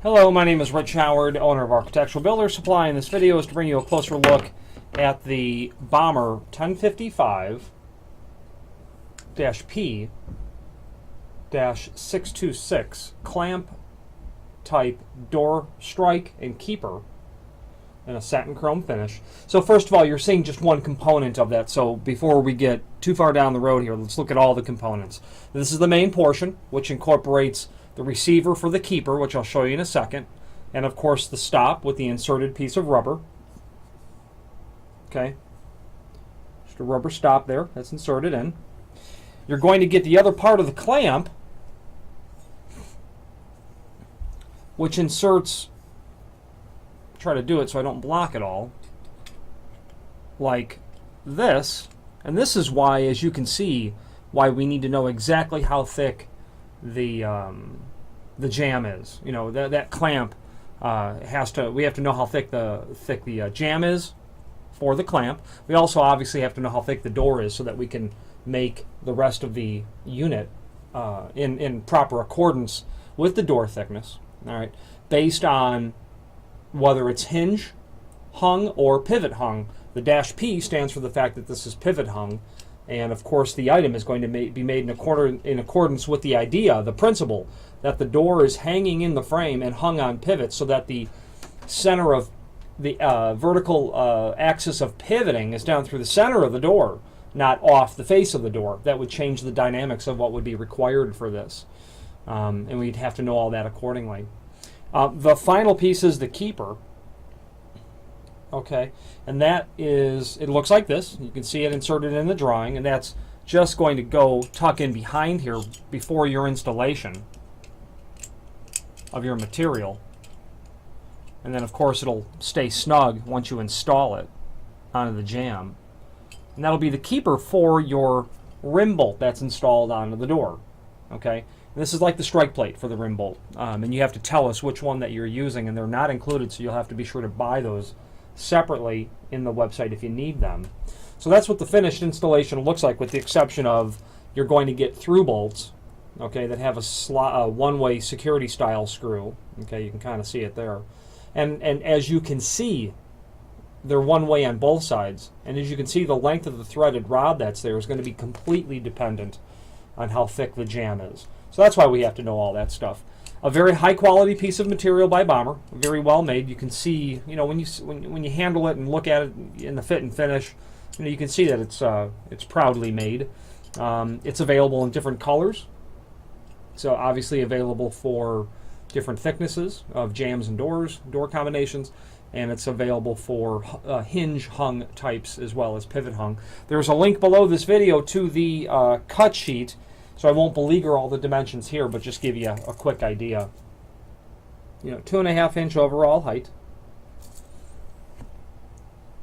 Hello, my name is Rich Howard, owner of Architectural Builder Supply, and this video is to bring you a closer look at the Bommer 1055-P-626 clamp type door strike and keeper in a satin chrome finish. So first of all, you're seeing just one component of that. So before we get too far down the road here, let's look at all the components. This is the main portion, which incorporates the receiver for the keeper, which I'll show you in a second, and of course the stop with the inserted piece of rubber. Okay, just a rubber stop there that's inserted in. You're going to get the other part of the clamp, which inserts, try to do it so I don't block it all, like this. And this is why, as you can see, why we need to know exactly how thick the jam is. You know, that clamp we have to know how thick the jam is for the clamp. We also obviously have to know how thick the door is so that we can make the rest of the unit in proper accordance with the door thickness. All right, based on whether it's hinge hung or pivot hung. The dash P stands for the fact that this is pivot hung. And of course, the item is going to be made in accordance with the idea, the principle, that the door is hanging in the frame and hung on pivots so that the center of the vertical axis of pivoting is down through the center of the door, not off the face of the door. That would change the dynamics of what would be required for this. And we'd have to know all that accordingly. The final piece is the keeper. Okay, and that is, it looks like this. You can see it inserted in the drawing, and that's just going to go tuck in behind here before your installation of your material. And then of course it'll stay snug once you install it onto the jamb. And that'll be the keeper for your rim bolt that's installed onto the door. Okay, and this is like the strike plate for the rim bolt. And you have to tell us which one that you're using, and they're not included, so you'll have to be sure to buy those separately in the website if you need them. So that's what the finished installation looks like, with the exception of you're going to get through bolts, okay, that have a one-way security style screw. Okay, you can kind of see it there. And as you can see, they're one way on both sides. And as you can see, the length of the threaded rod that's there is going to be completely dependent on how thick the jam is. So that's why we have to know all that stuff. A very high quality piece of material by Bommer, very well made. You can see, you know, when you handle it and look at it in the fit and finish, you know, you can see that it's proudly made. It's available in different colors, so obviously available for different thicknesses of jambs and door combinations, and it's available for hinge hung types as well as pivot hung. There's a link below this video to the cut sheet. So I won't beleaguer all the dimensions here, but just give you a quick idea. You know, 2.5 inch overall height.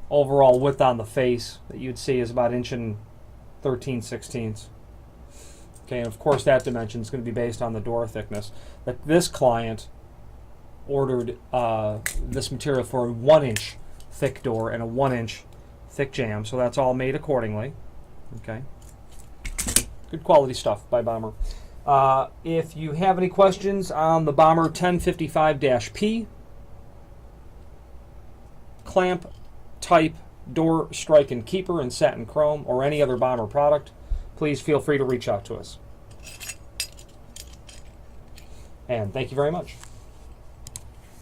Overall width on the face that you'd see is about 1.13 inches. Okay, and of course that dimension is going to be based on the door thickness. But this client ordered this material for a 1-inch thick door and a 1-inch thick jamb, so that's all made accordingly. Okay. Good quality stuff by Bommer. If you have any questions on the Bommer 1055-P clamp type door strike and keeper in satin chrome, or any other Bommer product, please feel free to reach out to us. And thank you very much.